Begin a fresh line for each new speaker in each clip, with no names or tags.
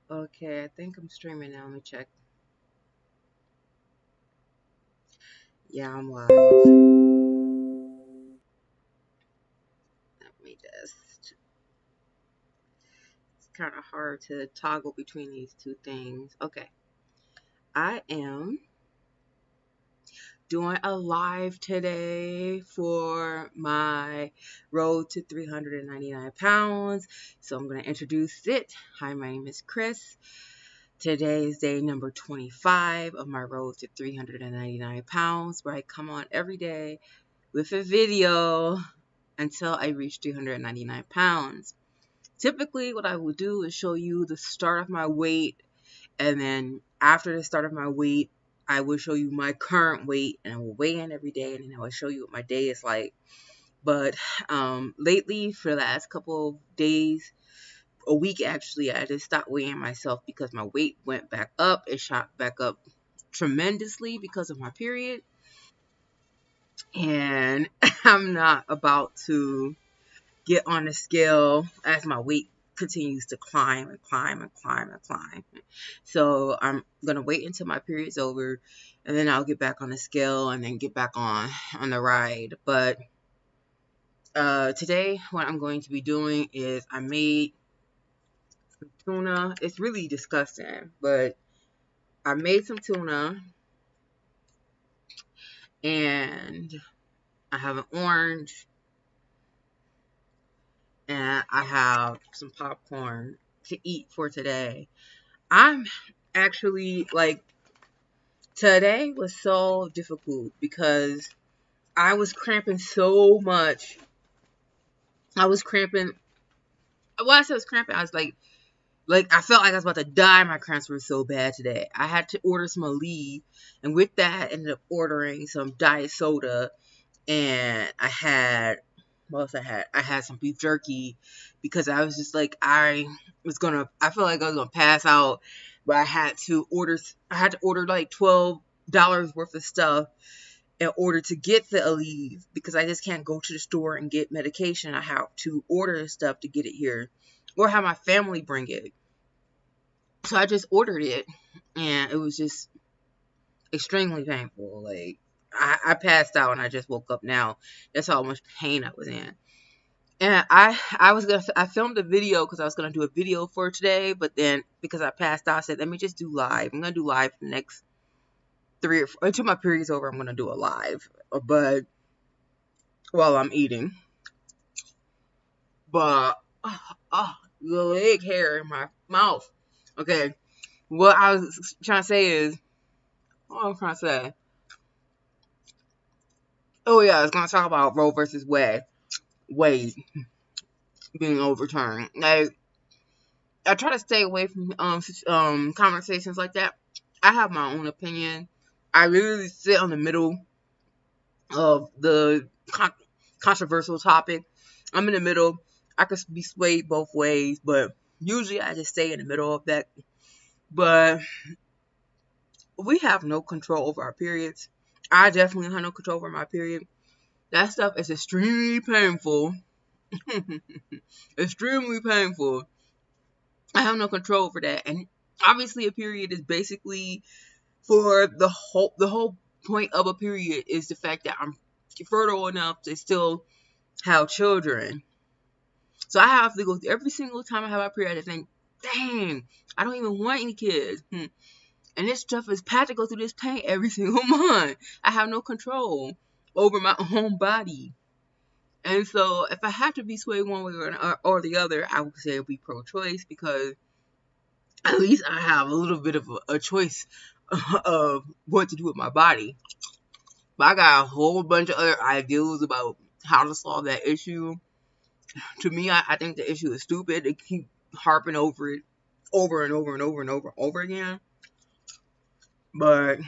Okay, I think I'm streaming now. Let me check. Yeah, I'm live. Let me just. It's kind of hard to toggle between these two things. Okay, I am doing a live today for my road to 399 pounds. So I'm going to introduce it. Hi, my name is Chris. Today is day number 25 of my road to 399 pounds, where I come on every day with a video until I reach 399 pounds. Typically, what I will do is show you the start of my weight, and then after the start of my weight, I will show you my current weight, and I will weigh in every day, and then I will show you what my day is like. But lately, for the last couple of days, a week actually, I just stopped weighing myself because my weight went back up. It shot back up tremendously because of my period, and I'm not about to get on the scale as my weight continues to climb and climb and climb and climb. So I'm gonna wait until my period's over, and then I'll get back on the scale and then get back on the ride. But today, what I'm going to be doing is I made some tuna. It's really disgusting, but I made some tuna, and I have an orange, and I have some popcorn to eat for today. I'm actually like, today was so difficult because I was cramping so much. I was cramping. Well, I said I was cramping. I was like I felt like I was about to die. My cramps were so bad today. I had to order some Aleve, and with that, I ended up ordering some diet soda, and I had what else I had? I had some beef jerky because I was just like I felt like I was gonna pass out, but I had to order like $12 worth of stuff in order to get the Aleve because I just can't go to the store and get medication. I have to order stuff to get it here or have my family bring it. So I just ordered it, and it was just extremely painful. Like, I passed out and I just woke up now. That's how much pain I was in. And I filmed a video because I was gonna do a video for today, but then because I passed out, I said let me just do live. I'm gonna do live for the next three or four, until my period's over. I'm gonna do a live, but while I'm eating. But the leg hair in my mouth. Okay, what I was trying to say is, what I was trying to say. Oh yeah, I was gonna talk about Roe versus Wade being overturned. Like, I try to stay away from conversations like that. I have my own opinion. I literally sit on the middle of the controversial topic. I'm in the middle. I could be swayed both ways, but usually I just stay in the middle of that. But we have no control over our periods. I definitely have no control over my period. That stuff is extremely painful. Extremely painful. I have no control over that. And obviously a period is basically for the whole point of a period is the fact that I'm fertile enough to still have children. So I have to go through every single time I have my period, I think, dang, I don't even want any kids. And this stuff is packed to go through this pain every single month. I have no control over my own body. And so if I have to be swayed one way or the other, I would say it would be pro-choice because at least I have a little bit of a choice of what to do with my body. But I got a whole bunch of other ideas about how to solve that issue. To me, I think the issue is stupid. They keep harping over it over and over and over and over and over again. But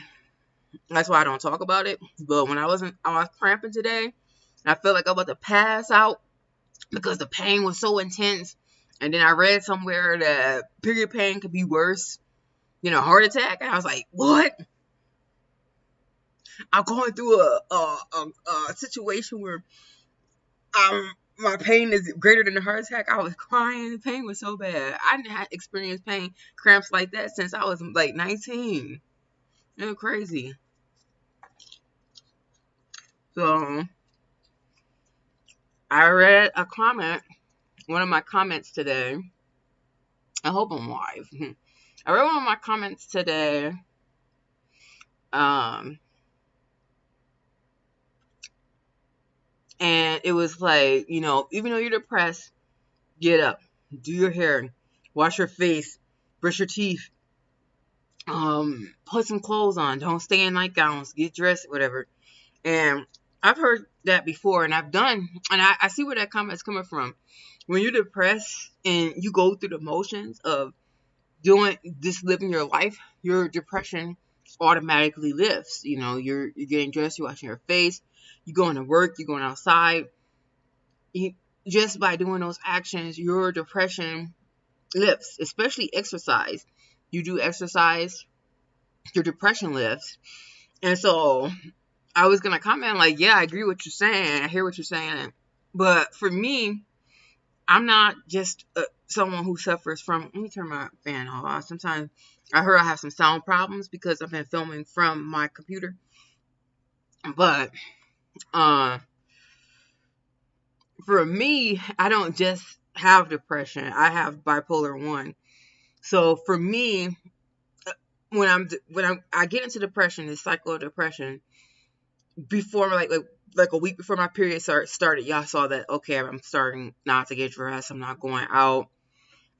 that's why I don't talk about it. But when I was cramping today, I felt like I was about to pass out because the pain was so intense. And then I read somewhere that period pain could be worse than a heart attack. And I was like, what? I'm going through a situation where my pain is greater than a heart attack. I was crying. The pain was so bad. I didn't have experienced pain cramps like that since I was like 19. It was crazy. So I read a comment, one of my comments today. I hope I'm live. I read one of my comments today. And it was like, even though you're depressed, get up, do your hair, wash your face, brush your teeth, put some clothes on, don't stay in nightgowns, get dressed, whatever. And I've heard that before, and I've done, and I see where that comment's coming from. When you're depressed and you go through the motions of living your life, your depression automatically lifts. You're getting dressed, you're washing your face, you're going to work, you're going outside. Just by doing those actions, your depression lifts, especially exercise. You do exercise, your depression lifts. And so I was going to comment like, yeah, I agree with what you're saying. I hear what you're saying. But for me, I'm not just someone who suffers from, let me turn my fan off. Sometimes I heard I have some sound problems because I've been filming from my computer. But for me, I don't just have depression. I have bipolar 1. So for me, when I get into depression, this cycle of depression, before like a week before my period started, y'all saw that, okay, I'm starting not to get dressed. I'm not going out.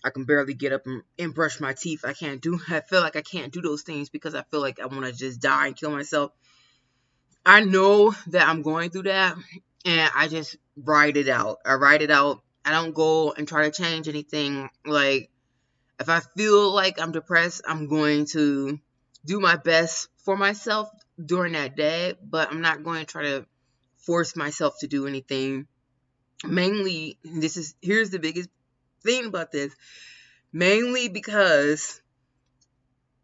I can barely get up and brush my teeth. I feel like I can't do those things because I feel like I want to just die and kill myself. I know that I'm going through that, and I just ride it out. I ride it out. I don't go and try to change anything. Like, if I feel like I'm depressed, I'm going to do my best for myself during that day, but I'm not going to try to force myself to do anything. Mainly, here's the biggest thing about this. Mainly because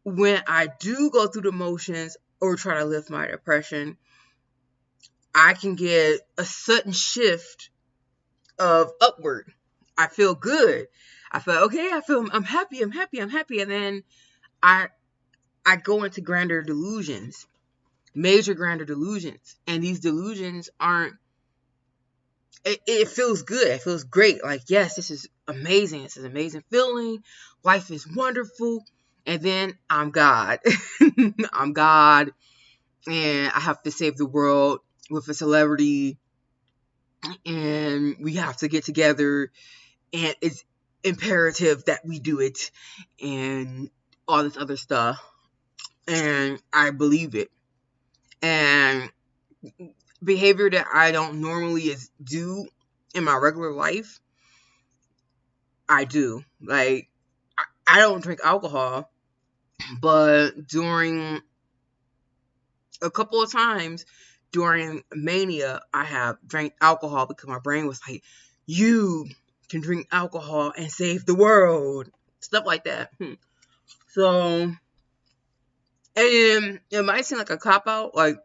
when I do go through the motions or try to lift my depression, I can get a sudden shift of upward. I feel good. I feel okay. I'm happy. And then I go into grander delusions, major grander delusions. And these delusions it feels good. It feels great. Like, yes, this is amazing. This is an amazing feeling. Life is wonderful. And then I'm God. I'm God. And I have to save the world with a celebrity. And we have to get together. And it's imperative that we do it. And all this other stuff. And I believe it. And behavior that I don't normally do in my regular life, I do. Like, I don't drink alcohol, but during a couple of times during mania, I have drank alcohol because my brain was like, you can drink alcohol and save the world. Stuff like that. So, and it might seem like a cop-out, like,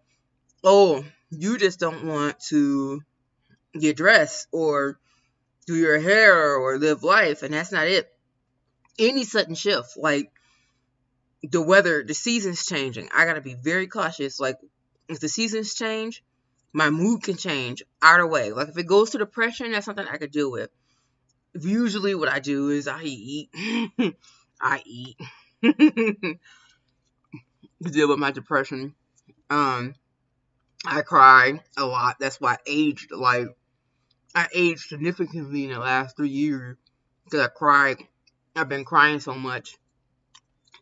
oh, you just don't want to get dressed or do your hair or live life, and that's not it. Any sudden shift, like the weather, the seasons changing, I gotta be very cautious. Like, if the seasons change, my mood can change either way. Like, if it goes to depression, that's something I could deal with. Usually what I do is I eat. I eat. To deal with my depression. I cry a lot. That's why I aged significantly in the last 3 years because I cried. I've been crying so much.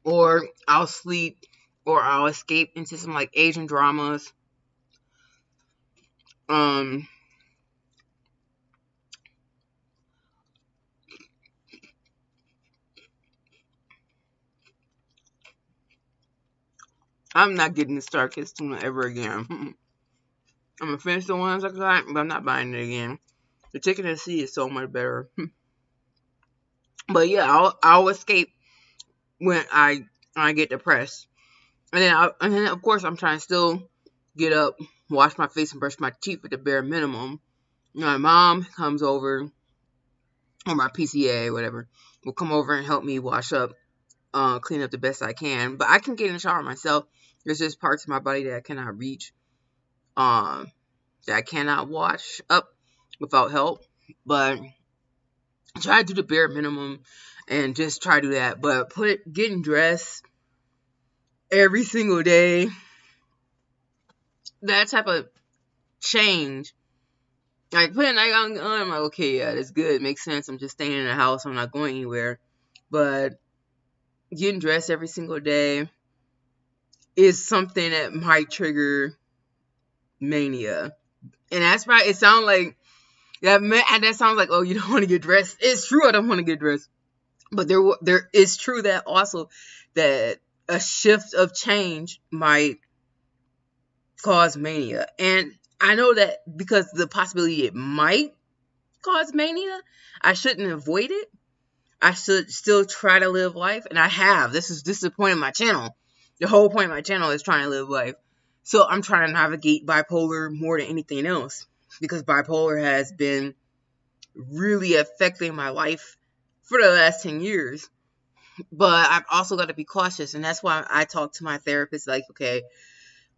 Or I'll sleep, or I'll escape into some like Asian dramas. I'm not getting the Starkist tuna ever again. I'm gonna finish the ones I got, but I'm not buying it again. The chicken and sea is so much better. But yeah, I'll escape when I get depressed, and then of course I'm trying to still get up, wash my face, and brush my teeth at the bare minimum. My mom comes over, or my PCA, whatever, will come over and help me wash up, clean up the best I can. But I can get in the shower myself. There's just parts of my body that I cannot reach, um, that I cannot wash up without help. But I try to do the bare minimum and just try to do that. But getting dressed every single day, that type of change, like putting night on, I'm like, okay, yeah, that's good, makes sense. I'm just staying in the house, I'm not going anywhere. But getting dressed every single day is something that might trigger mania. And that's right, it sounds like that sounds like, oh, you don't want to get dressed. It's true, I don't want to get dressed. But there is true that also that a shift of change might cause mania. And I know that because the possibility it might cause mania, I shouldn't avoid it. I should still try to live life, and I have. This is the point of my channel. The whole point of my channel is trying to live life. So I'm trying to navigate bipolar more than anything else, because bipolar has been really affecting my life for the last 10 years. But I've also got to be cautious, and that's why I talk to my therapist like, okay,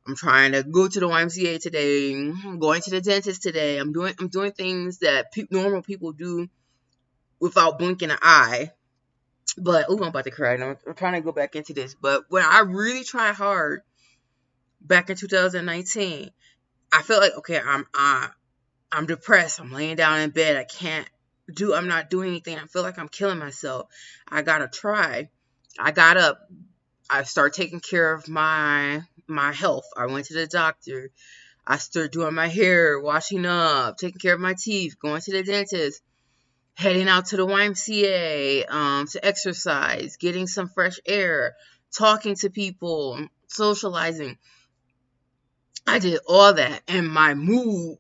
I'm trying to go to the YMCA today. I'm going to the dentist today. I'm doing things that normal people do without blinking an eye. But I'm about to cry. I'm trying to go back into this. But when I really tried hard back in 2019, I felt like, okay, I'm depressed. I'm laying down in bed. I'm not doing anything. I feel like I'm killing myself. I gotta try. I got up. I started taking care of my health. I went to the doctor. I started doing my hair, washing up, taking care of my teeth, going to the dentist, heading out to the YMCA, to exercise, getting some fresh air, talking to people, socializing. I did all that, and my mood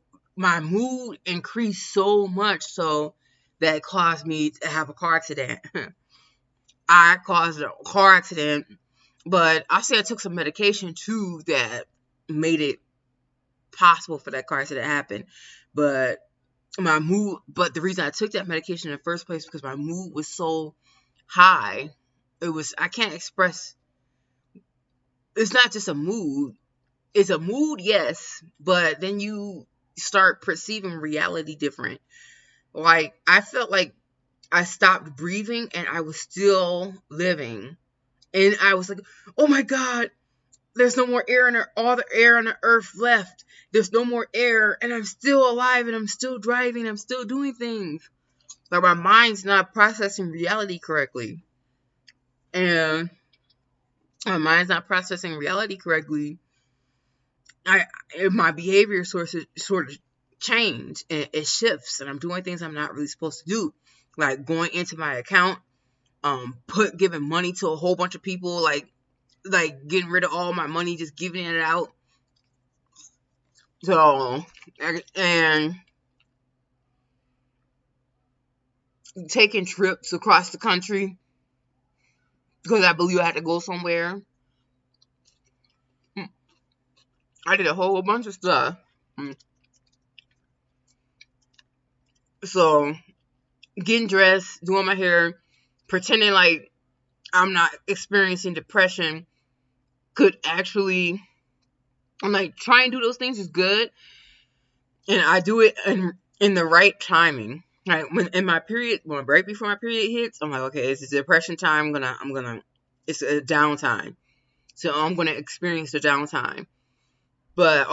increased so much so that it caused me to have a car accident. I caused a car accident, but I say I took some medication too that made it possible for that car accident to happen. But the reason I took that medication in the first place because my mood was so high. I can't express. It's not just a mood. It's a mood, yes, but then you start perceiving reality different. Like, I felt like I stopped breathing and I was still living. And I was like, oh my God, there's no more air all the air on the earth left. There's no more air and I'm still alive and I'm still driving. I'm still doing things. Like, my mind's not processing reality correctly. And my mind's not processing reality correctly. My behavior sort of change and it shifts, and I'm doing things I'm not really supposed to do, like going into my account, giving money to a whole bunch of people, like getting rid of all my money, just giving it out. So, and taking trips across the country because I believe I had to go somewhere. I did a whole bunch of stuff. So, getting dressed, doing my hair, pretending like I'm not experiencing depression could actually, I'm like, try and do those things is good. And I do it in the right timing. Like, right before my period hits, I'm like, okay, it's a depression time. It's a downtime. So I'm going to experience the downtime. But,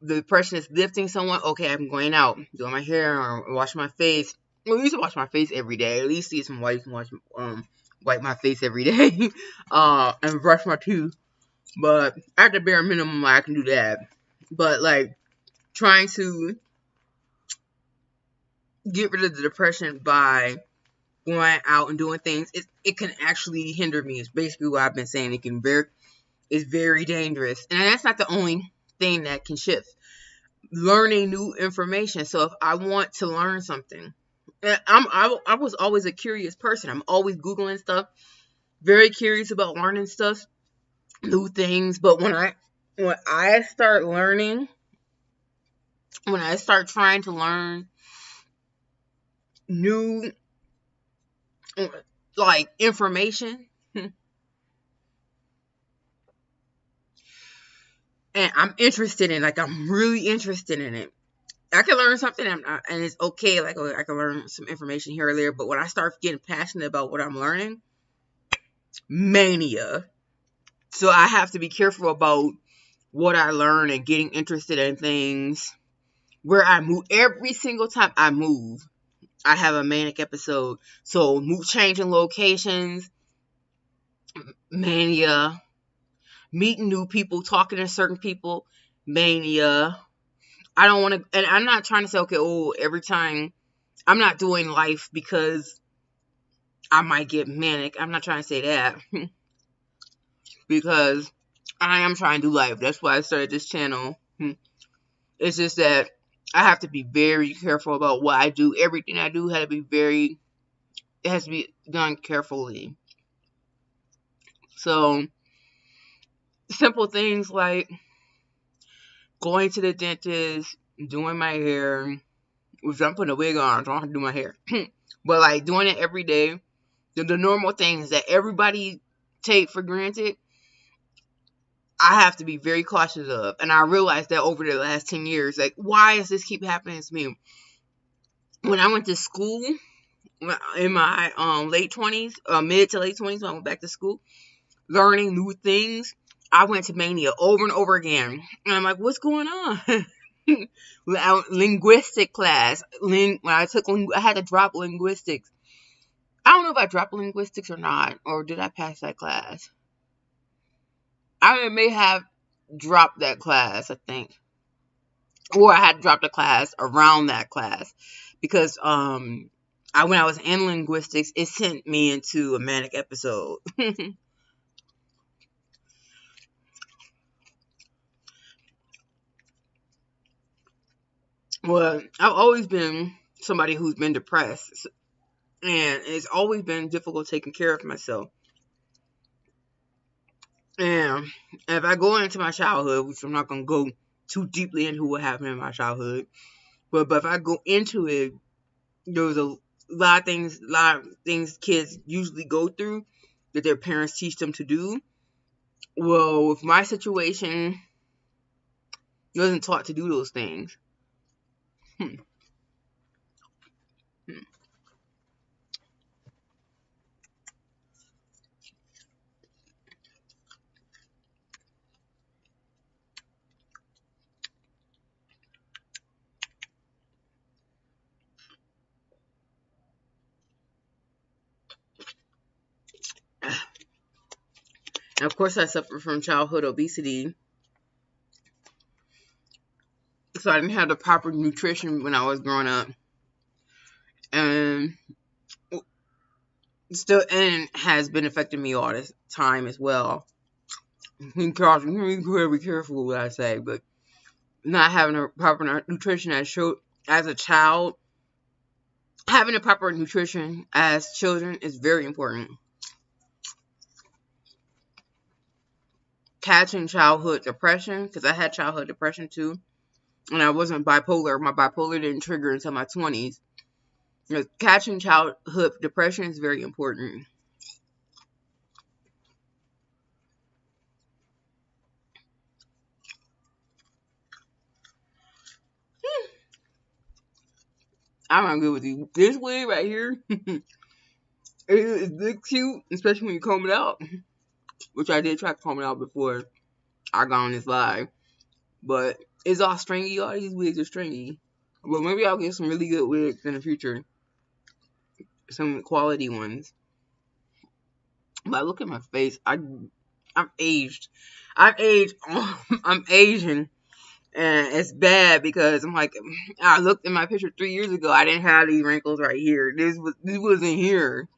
the depression is lifting somewhat. Okay, I'm going out, doing my hair or washing my face. Well, I used to wash my face every day. At least see some wipe my face every day. And brush my teeth. But at the bare minimum, I can do that. But, like, trying to get rid of the depression by going out and doing things, it can actually hinder me. It's basically what I've been saying. It's very dangerous. And that's not the only thing that can shift. Learning new information. So if I want to learn something, I was always a curious person. I'm always Googling stuff. Very curious about learning stuff, new things. But when I start learning, when I start trying to learn new like information, and I'm interested in, like, I'm really interested in it. I can learn something, and it's okay. Like, I can learn some information here or there, but when I start getting passionate about what I'm learning, mania. So I have to be careful about what I learn and getting interested in things where I move. Every single time I move, I have a manic episode. So changing locations, mania. Meeting new people, talking to certain people, mania. I don't want to, and I'm not trying to say, okay, oh, every time. I'm not doing life because I might get manic. I'm not trying to say that. Because I am trying to do life. That's why I started this channel. It's just that I have to be very careful about what I do. Everything I do it has to be done carefully. So, simple things like going to the dentist, doing my hair, which I'm putting a wig on, so I don't have to do my hair. But like doing it every day, the normal things that everybody take for granted, I have to be very cautious of. And I realized that over the last 10 years, like, why does this keep happening to me? When I went to school in my late 20s, mid to late 20s, when I went back to school, learning new things, I went to mania over and over again. And I'm like, what's going on? Linguistic class. When I had to drop linguistics. I don't know if I dropped linguistics or not, or did I pass that class? I may have dropped that class, I think. Or I had dropped a class around that class. Because when I was in linguistics, it sent me into a manic episode. Well, I've always been somebody who's been depressed. And it's always been difficult taking care of myself. And if I go into my childhood, which I'm not going to go too deeply into what happened in my childhood, but if I go into it, there was a lot of things kids usually go through that their parents teach them to do. Well, with my situation, I wasn't taught to do those things. Hmm. Hmm. And of course, I suffered from childhood obesity, so I didn't have the proper nutrition when I was growing up, and still, and has been affecting me all this time as well. You gotta be careful what I say, but not having a proper nutrition as a child, having a proper nutrition as children is very important. Catching childhood depression, because I had childhood depression too, and I wasn't bipolar. My bipolar didn't trigger until my 20s. Catching childhood depression is very important. I'm not good with you. This wig right here, it's cute, especially when you comb it out, which I did try to comb it out before I got on this live. But it's all stringy. All these wigs are stringy. But maybe I'll get some really good wigs in the future. Some quality ones. But look at my face. I'm aged. I've aged. I'm Asian. And it's bad because I'm like, I looked in my picture 3 years ago. I didn't have these wrinkles right here. This wasn't here.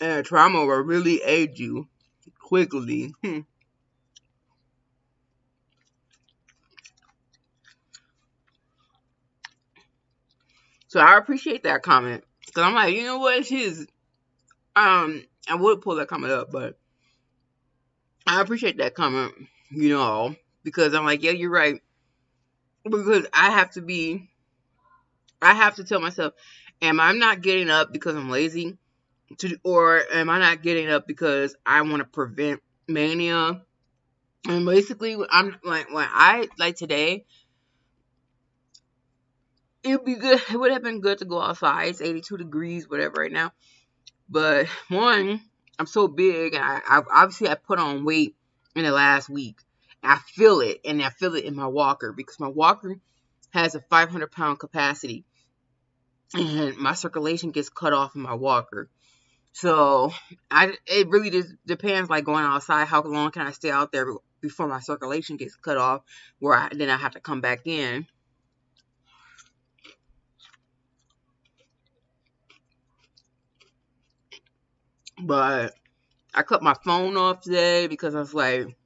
And trauma will really age you quickly. So I appreciate that comment. Because I'm like, you know what? I would pull that comment up, but I appreciate that comment, because I'm like, yeah, you're right. because I have to tell myself, am I not getting up because I'm lazy? Or am I not getting up because I want to prevent mania? And basically, I'm like, when I, like today, it would have been good to go outside. It's 82 degrees, whatever, right now. But one, I'm so big, and I put on weight in the last week. I feel it, and I feel it in my walker because my walker has a 500-pound capacity, and my circulation gets cut off in my walker. So it really just depends, like going outside, how long can I stay out there before my circulation gets cut off, where then I have to come back in. But I cut my phone off today because I was like,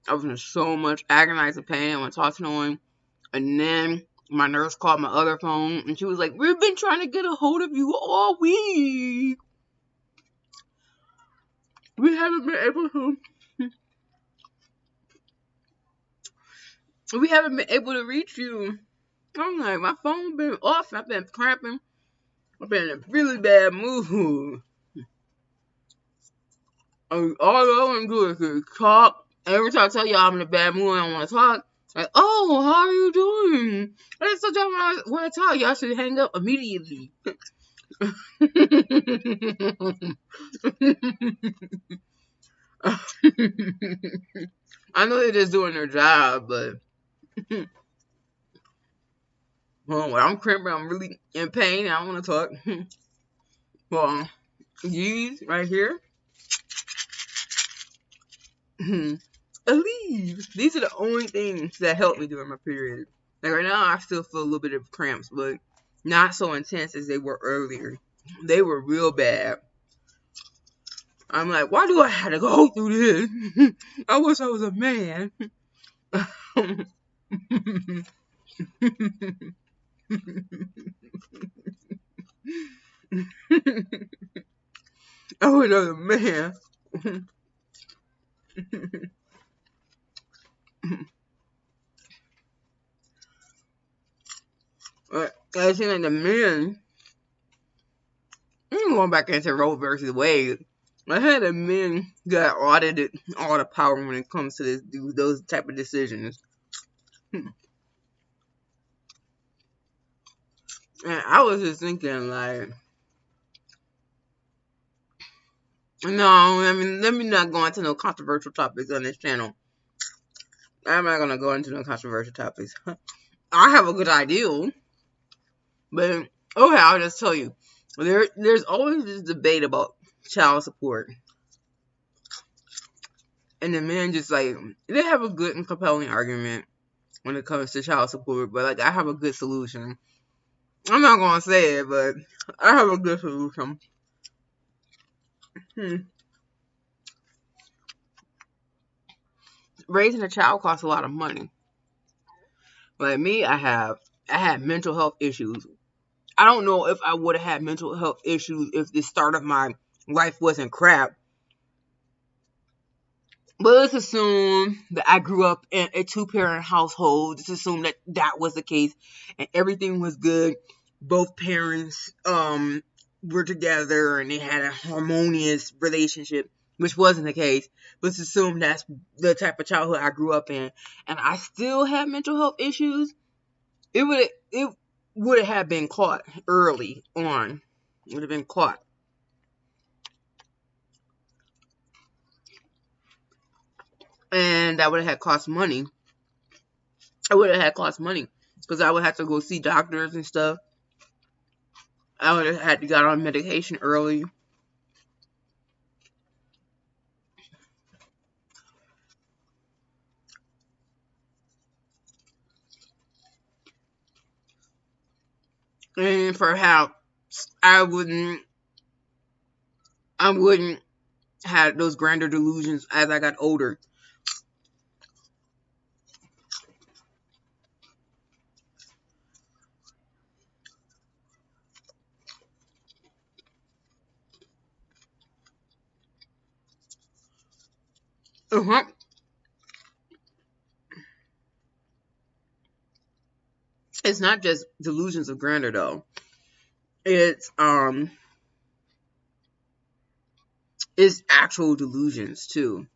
I was in so much agonizing pain. I want to talk to no one. And then my nurse called my other phone, and she was like, we've been trying to get a hold of you all week. We haven't been able to. We haven't been able to reach you. I'm like, my phone been off. I've been cramping. I've been in a really bad mood. All I want to do is talk. Every time I tell y'all I'm in a bad mood and I want to talk, like, oh, how are you doing? And so when I want to talk, y'all should hang up immediately. I know they're just doing their job, but when I'm cramping, I'm really in pain, and I want to talk. Well, these right here, Aleve. These are the only things that help me during my period. Like right now, I still feel a little bit of cramps, but not so intense as they were earlier. They were real bad. I'm like, why do I have to go through this? I wish I was a man. I wish I was a man. But I seem like the men, I'm going back into Roe versus Wade. I had the men got audited all the power when it comes to those type of decisions. And I was just thinking, like, no, I mean, let me not go into no controversial topics on this channel. I'm not gonna go into no controversial topics. I have a good idea, but okay, I'll just tell you. There's always this debate about child support, and the men just like they have a good and compelling argument when it comes to child support, but like I have a good solution. I'm not gonna say it, but I have a good solution. Raising a child costs a lot of money. Like me, I had mental health issues. I don't know if I would have had mental health issues if the start of my life wasn't crap. But let's assume that I grew up in a two-parent household. Let's assume that that was the case and everything was good. Both parents were together and they had a harmonious relationship, which wasn't the case. Let's assume that's the type of childhood I grew up in, and I still had mental health issues. It would have been caught early on. It would have been caught. And that would have had cost money. I would have had cost money because I would have to go see doctors and stuff. I would have had to get on medication early. And perhaps I wouldn't have those grander delusions as I got older. Uh-huh. It's not just delusions of grandeur though. It's actual delusions too.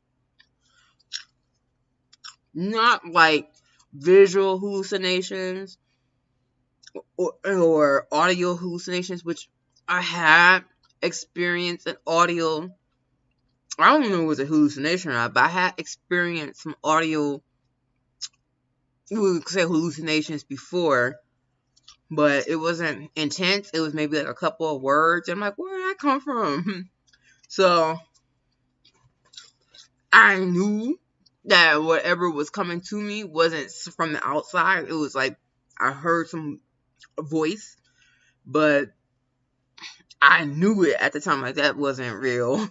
Not like visual hallucinations or audio hallucinations, which I had experienced an audio. I don't know if it was a hallucination or not, but I had experienced some audio, we would say hallucinations before, but it wasn't intense. It was maybe like a couple of words. I'm like, where did that come from? So I knew that whatever was coming to me wasn't from the outside. It was like I heard some voice, but I knew it at the time, like that wasn't real.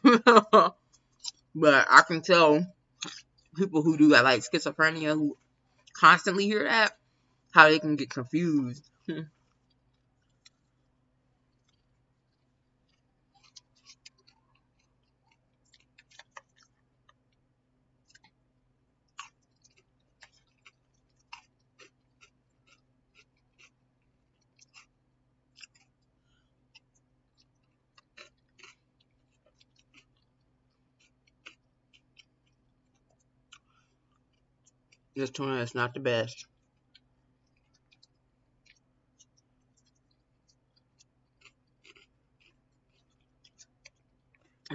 But I can tell people who do that, like schizophrenia, who constantly hear that, how they can get confused. This tuna is not the best.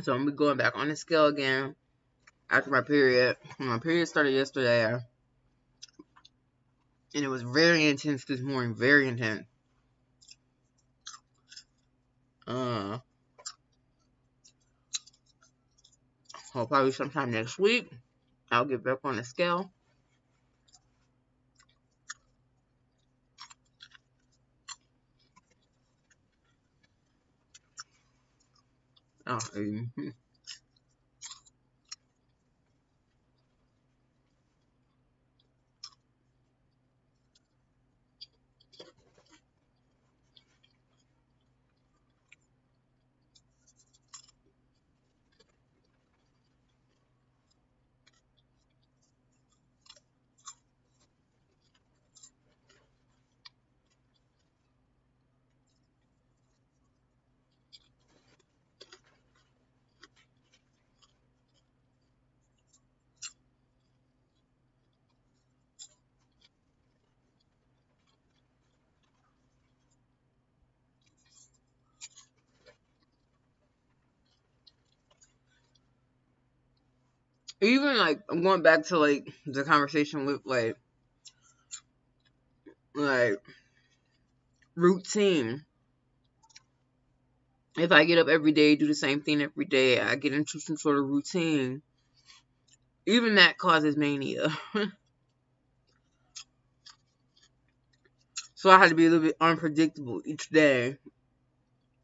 So I'm gonna be going back on the scale again after my period. My period started yesterday, and it was very intense this morning. Very intense. Uh, I'll probably sometime next week I'll get back on the scale. Oh, even like I'm going back to like the conversation with like routine. If I get up every day, do the same thing every day, I get into some sort of routine. Even that causes mania. So I had to be a little bit unpredictable each day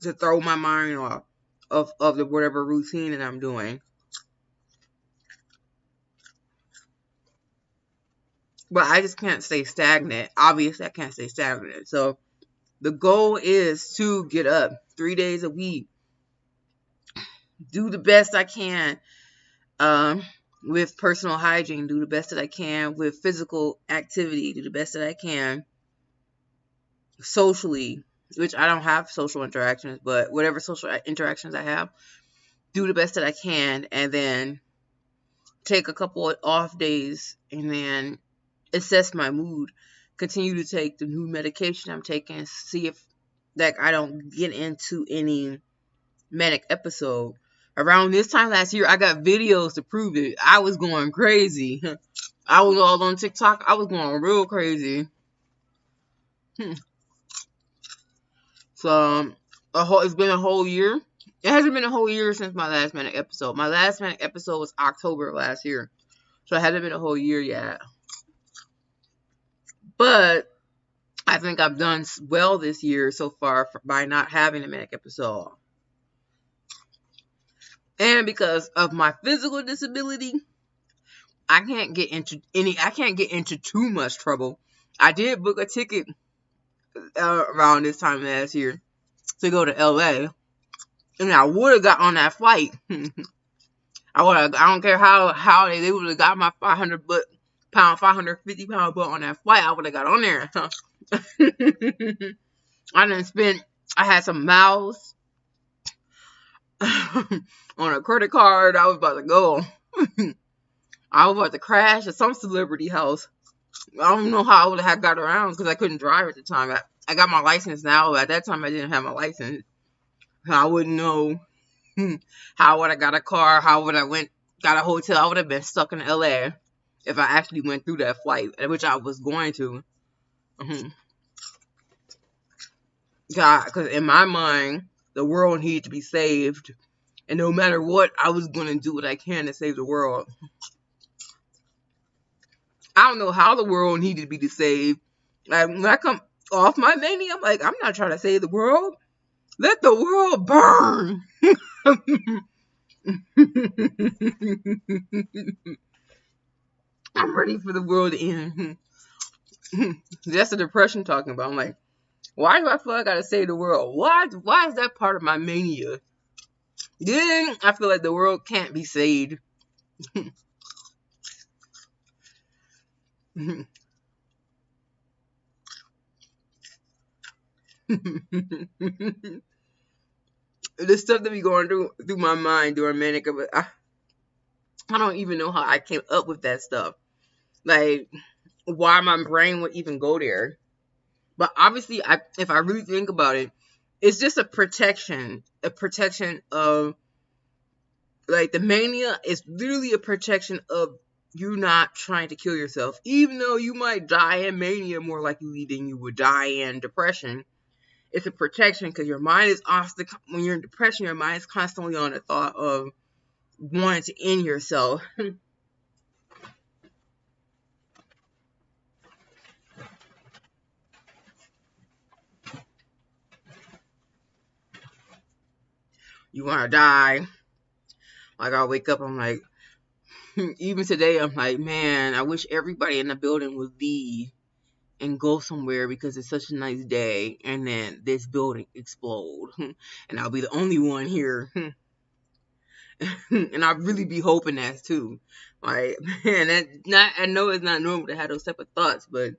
to throw my mind off of the whatever routine that I'm doing. But I just can't stay stagnant. Obviously, I can't stay stagnant. So the goal is to get up 3 days a week, do the best I can with personal hygiene, do the best that I can with physical activity, do the best that I can socially, which I don't have social interactions, but whatever social interactions I have, do the best that I can, and then take a couple of off days and then assess my mood, continue to take the new medication I'm taking, see if like I don't get into any manic episode. Around this time last year, I got videos to prove it. I was going crazy. I was all on TikTok. I was going real crazy. So it's been a whole year. It hasn't been a whole year since my last manic episode. My last manic episode was October of last year. So it hasn't been a whole year yet. But I think I've done well this year so far by not having a manic episode. And because of my physical disability, I can't get into too much trouble. I did book a ticket around this time last year to go to LA, and I would have got on that flight. I don't care how they would have got my 550 pound butt on that flight. I would have got on there. I done spent, I had some miles on a credit card. I was about to go. I was about to crash at some celebrity house. I don't know how I would have got around because I couldn't drive at the time. I got my license now, but at that time I didn't have my license. I wouldn't know how would I got a car, how would I got a hotel. I would have been stuck in LA if I actually went through that flight, which I was going to. God, because in my mind, the world needed to be saved. And no matter what, I was going to do what I can to save the world. I don't know how the world needed to be saved. Like, when I come off my mania, I'm like, I'm not trying to save the world. Let the world burn. I'm ready for the world to end. That's the depression talking about. I'm like, why do I feel like I gotta save the world? Why is that part of my mania? Then I feel like the world can't be saved. The stuff that be going through my mind during manic, I don't even know how I came up with that stuff. Like, why my brain would even go there. But obviously, if I really think about it, it's just a protection of, like, the mania is literally a protection of you not trying to kill yourself. Even though you might die in mania more likely than you would die in depression, it's a protection because your mind is when you're in depression, your mind is constantly on the thought of wanting to end yourself. You want to die. Like, I wake up, I'm like, even today, I'm like, man, I wish everybody in the building would leave and go somewhere because it's such a nice day, and then this building explode, and I'll be the only one here. And I really be hoping that too. Like, man, I know it's not normal to have those type of thoughts, but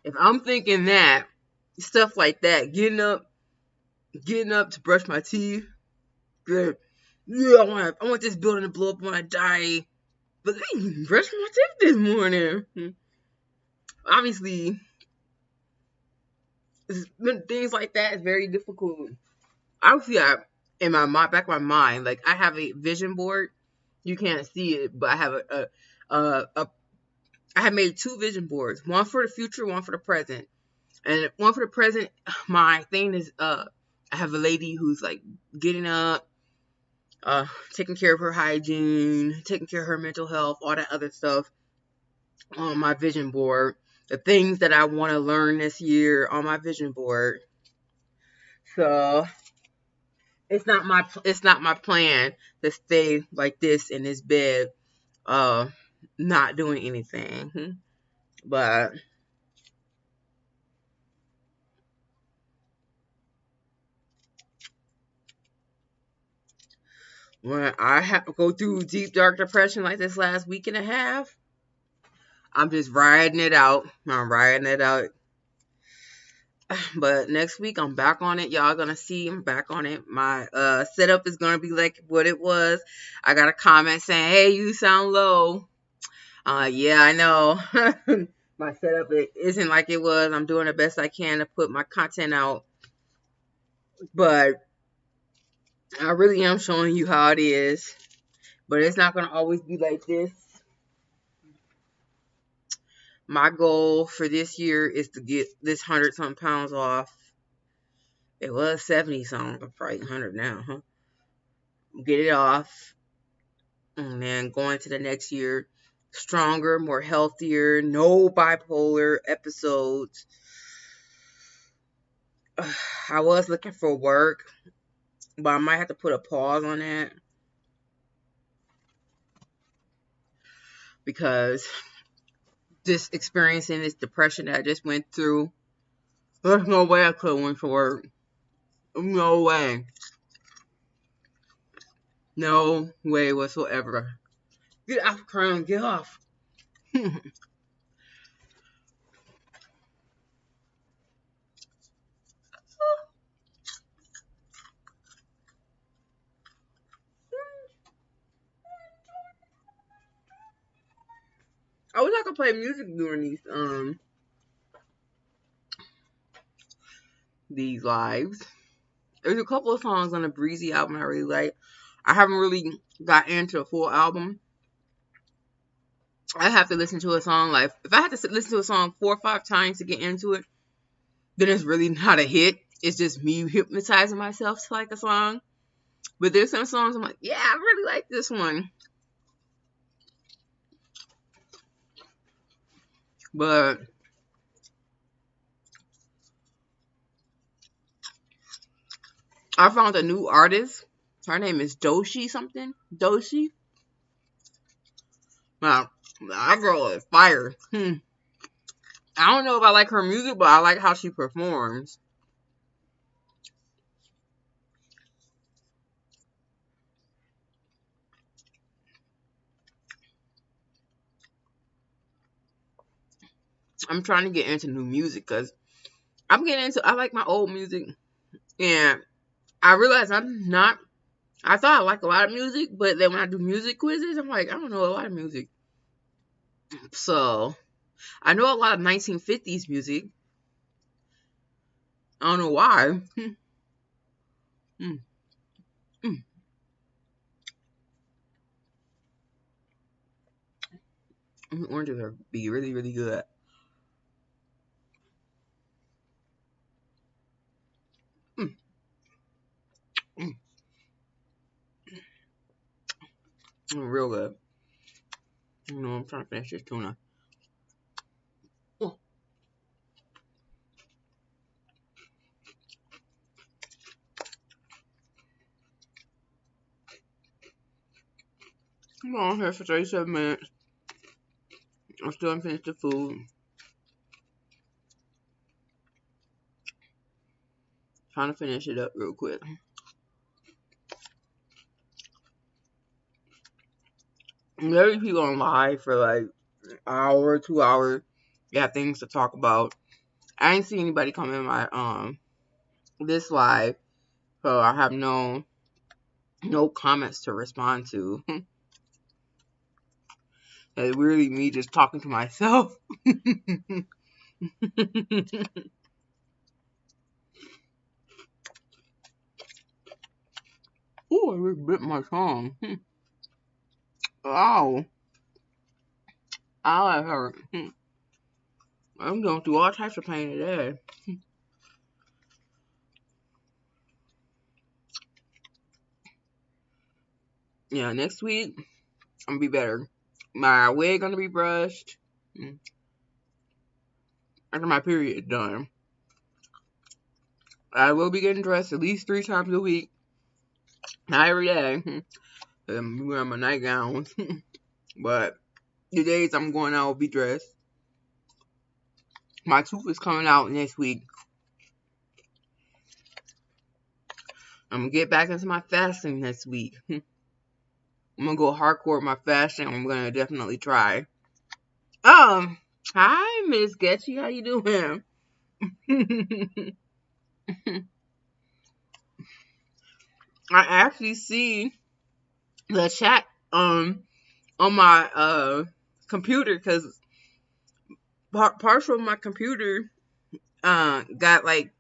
if I'm thinking that stuff like that, getting up to brush my teeth, good. Yeah, I want this building to blow up when I die. But I didn't even brush my teeth this morning. Obviously, things like that is very difficult. Obviously, in my back of my mind, like, I have a vision board. You can't see it, but I have I have made 2 vision boards. One for the future, one for the present. And one for the present, my thing is, I have a lady who's like getting up, taking care of her hygiene, taking care of her mental health, all that other stuff on my vision board. The things that I want to learn this year on my vision board. So it's not my plan to stay like this in this bed, not doing anything. But when I have to go through deep dark depression like this last week and a half, I'm just riding it out. I'm riding it out. But next week I'm back on it. Y'all gonna see I'm back on it. My setup is gonna be like what it was. I got a comment saying, "Hey, you sound low." Yeah, I know. My setup isn't like it was. I'm doing the best I can to put my content out. But I really am showing you how it is. But it's not gonna always be like this. My goal for this year is to get this 100-something pounds off. It was 70-something, but probably 100 now, huh? Get it off. And then going to the next year, stronger, more healthier, no bipolar episodes. I was looking for work, but I might have to put a pause on that. Because just experiencing this depression that I just went through, there's no way I could have went to work. No way. No way whatsoever. Get off, Crown. Get off. I wish I could play music during these lives. There's a couple of songs on the Breezy album I really like. I haven't really got into a full album. I have to listen to a song like if I had to listen to a song 4 or 5 times to get into it, then it's really not a hit. It's just me hypnotizing myself to like a song. But there's some songs I'm like, yeah, I really like this one. But I found a new artist. Her name is Doshi something. Doshi. Wow, that girl is fire. I don't know if I like her music, but I like how she performs. I'm trying to get into new music because I like my old music. And I realized I thought I like a lot of music, but then when I do music quizzes, I'm like, I don't know a lot of music. So, I know a lot of 1950s music. I don't know why. Oranges are be really, really good. Mm, mm, real good. You know, I'm trying to finish this tuna. Oh, I'm on here for 37 minutes. I'm still haven't finished the food. Trying to finish it up real quick. Maybe people on live for like an hour, 2 hours. They have things to talk about. I ain't see anybody come in my this live, so I have no comments to respond to. It's really me just talking to myself. Ooh, I really bit my tongue. Ow. Ow, that hurt. I'm going through all types of pain today. Yeah, next week, I'm gonna be better. My wig gonna be brushed. After my period done. I will be getting dressed at least 3 times a week. Not every day. I'm wearing my nightgowns. But the days I'm going out will be dressed. My tooth is coming out next week. I'm gonna get back into my fasting next week. I'm gonna go hardcore with my fasting. I'm gonna definitely try. Hi, Miss Getchy. How you doing? I actually see the chat on my computer because partial of my computer got like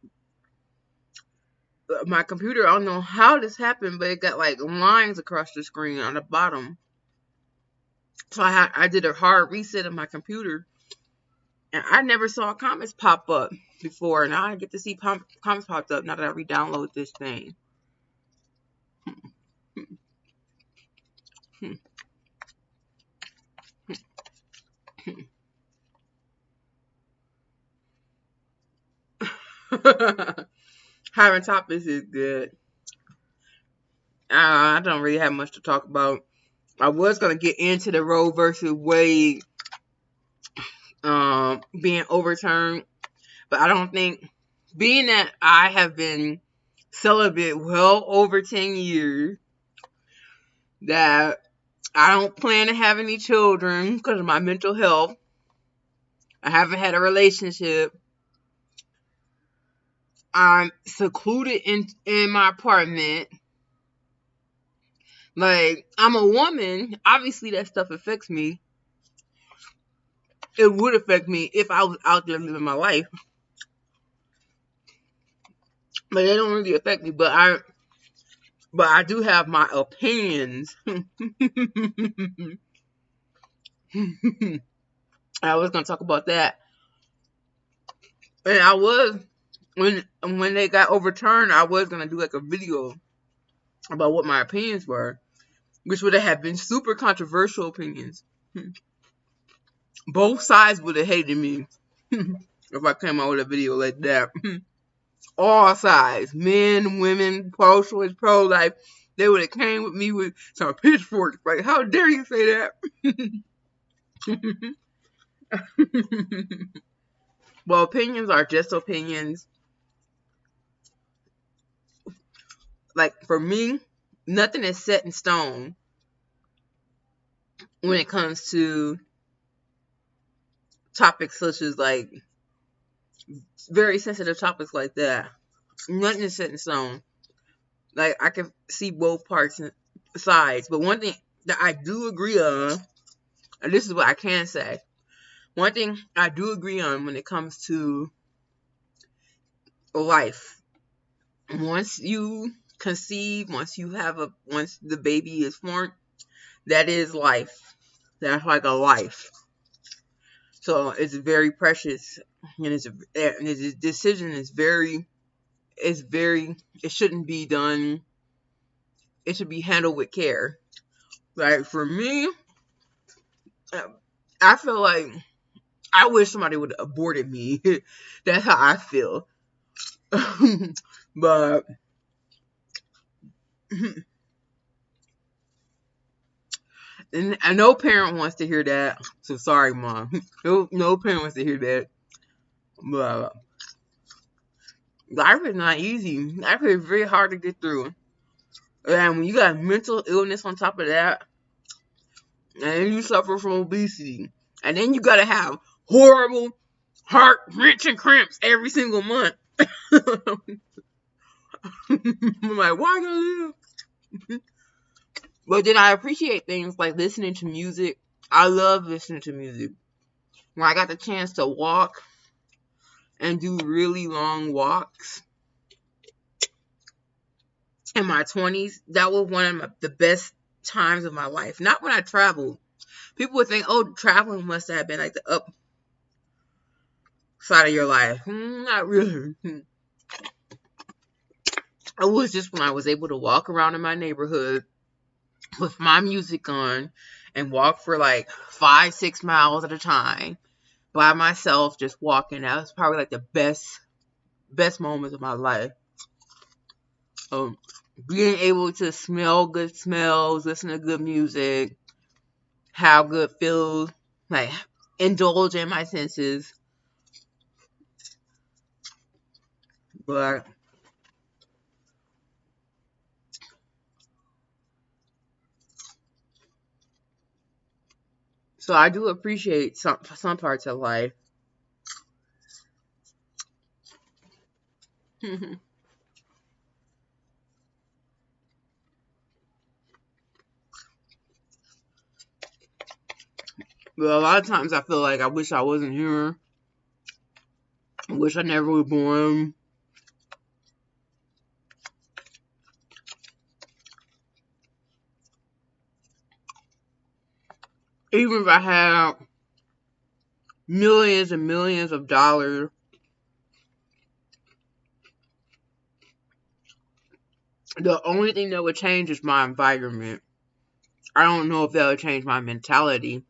my computer. I don't know how this happened, but it got like lines across the screen on the bottom. So I did a hard reset of my computer, and I never saw comments pop up before. Now I get to see comments popped up now that I re-download this thing. Having topics is good. I don't really have much to talk about. I was gonna get into the Roe versus Wade being overturned, but I don't think, being that I have been celibate well over 10 years, that I don't plan to have any children because of my mental health. I haven't had a relationship. I'm secluded in my apartment. Like, I'm a woman. Obviously, that stuff affects me. It would affect me if I was out there living my life. But they don't really affect me. But I do have my opinions. I was gonna talk about that. And I was when they got overturned, I was gonna do like a video about what my opinions were, which would have been super controversial opinions. Both sides would have hated me if I came out with a video like that. All sides, men, women, pro-choice, pro-life, they would have came with me with some pitchforks. Like, how dare you say that? Well, opinions are just opinions. Like, for me, nothing is set in stone when it comes to topics such as, like, very sensitive topics like that. Nothing is set in stone. Like, I can see both parts and sides. But one thing that I do agree on, and this is what I can say, one thing I do agree on when it comes to life. Once you conceive, once the baby is formed, that is life. That's like a life. So it's very precious, and the decision is it shouldn't be done. It should be handled with care. Like, for me, I feel like I wish somebody would have aborted me. That's how I feel. But and no parent wants to hear that. So sorry, Mom. No parent wants to hear that. But life is not easy. Life is very hard to get through. And when you got mental illness on top of that, and then you suffer from obesity, and then you gotta have horrible heart-wrenching cramps every single month. I'm like, why gonna live? But then I appreciate things like listening to music. I love listening to music. When I got the chance to walk and do really long walks in my 20s, that was one of the best times of my life. Not when I traveled. People would think, oh, traveling must have been like the up side of your life. Not really. It was just when I was able to walk around in my neighborhood with my music on and walk for like 5-6 miles at a time by myself, just walking. That was probably like the best moments of my life. Being able to smell good smells, listen to good music, have good feels, like indulge in my senses. But so I do appreciate some parts of life. But a lot of times I feel like I wish I wasn't here. I wish I never was born. Even if I had millions and millions of dollars, the only thing that would change is my environment. I don't know if that would change my mentality.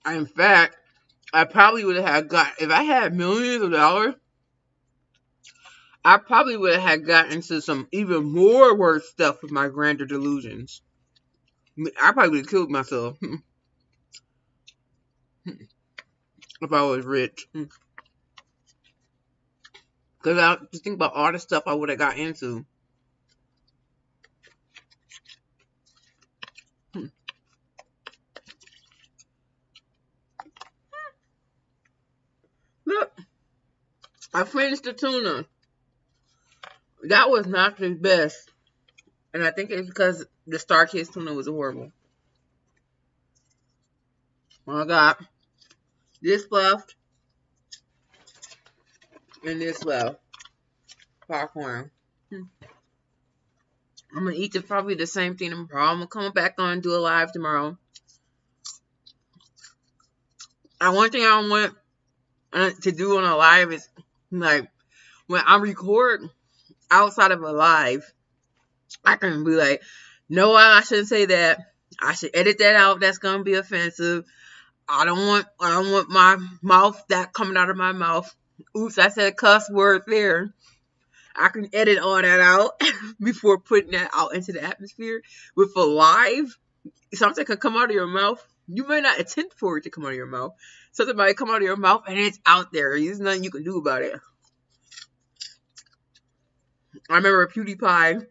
In fact, I probably would have if I had millions of dollars, I probably would have gotten into some even more worse stuff with my grander delusions. I probably would have killed myself if I was rich. Because I just think about all the stuff I would have got into. Look, I finished the tuna. That was not the best. And I think it's because the Star Kids tuna was horrible. I got this left and this left. Popcorn. I'm gonna eat probably the same thing tomorrow. I'm gonna come back on and do a live tomorrow. And one thing I want to do on a live is like when I record outside of a live, I can be like, no, I shouldn't say that. I should edit that out. That's gonna be offensive. I don't want my mouth that coming out of my mouth. Oops, I said a cuss word there. I can edit all that out before putting that out into the atmosphere. With a live, something can come out of your mouth. You may not intend for it to come out of your mouth. Something might come out of your mouth and it's out there. There's nothing you can do about it. I remember PewDiePie.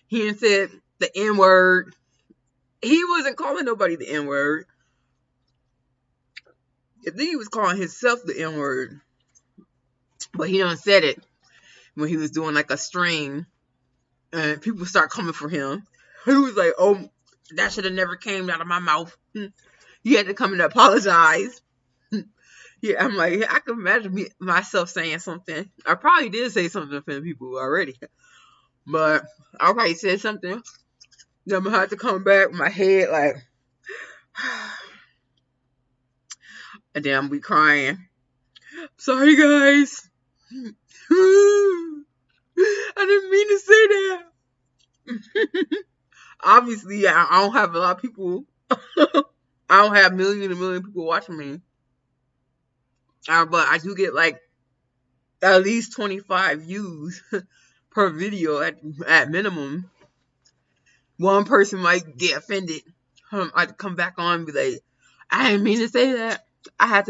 He had said the N-word. He wasn't calling nobody the N-word. I think he was calling himself the N-word. But he done said it when he was doing like a stream. And people start coming for him. He was like, oh, that should have never came out of my mouth. He had to come and apologize. Yeah, I'm like, I can imagine myself saying something. I probably did say something to offend people already. But I probably said something. Then I'm going to have to come back with my head like... And then I'm be crying. Sorry, guys. I didn't mean to say that. Obviously, I don't have a lot of people. I don't have million and million people watching me. But I do get like at least 25 views per video at minimum. One person might get offended. I'd come back on and be like, I didn't mean to say that. I have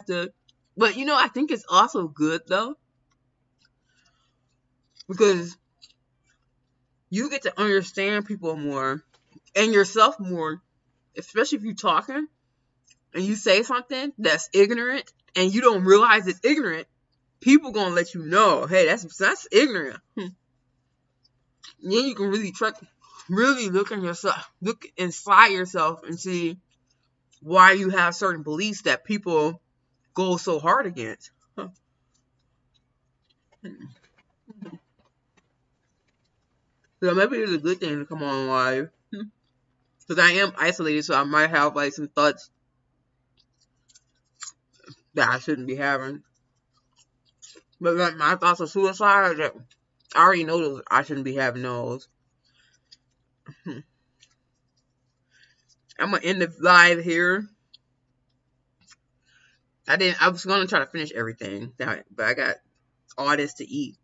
to. But you know, I think it's also good though. Because you get to understand people more and yourself more, especially if you're talking and you say something that's ignorant and you don't realize it's ignorant. People gonna let you know, hey, that's ignorant. Then you can really look inside yourself and see why you have certain beliefs that people go so hard against. So maybe it's a good thing to come on live. Because I am isolated, so I might have like some thoughts that I shouldn't be having. But like my thoughts of suicide, I already know those. I shouldn't be having those. I'm gonna end the live here. I was gonna try to finish everything, but I got all this to eat.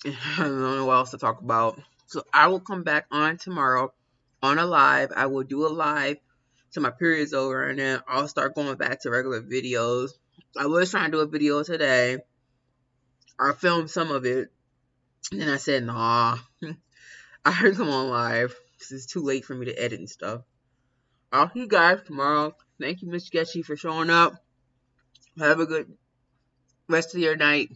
I don't know what else to talk about. So I will come back on tomorrow on a live. I will do a live till my period's over, and then I'll start going back to regular videos. I was trying to do a video today. I filmed some of it, and then I said, nah, I heard come on live because it's too late for me to edit and stuff. I'll see you guys tomorrow. Thank you, Miss Sketchy, for showing up. Have a good rest of your night.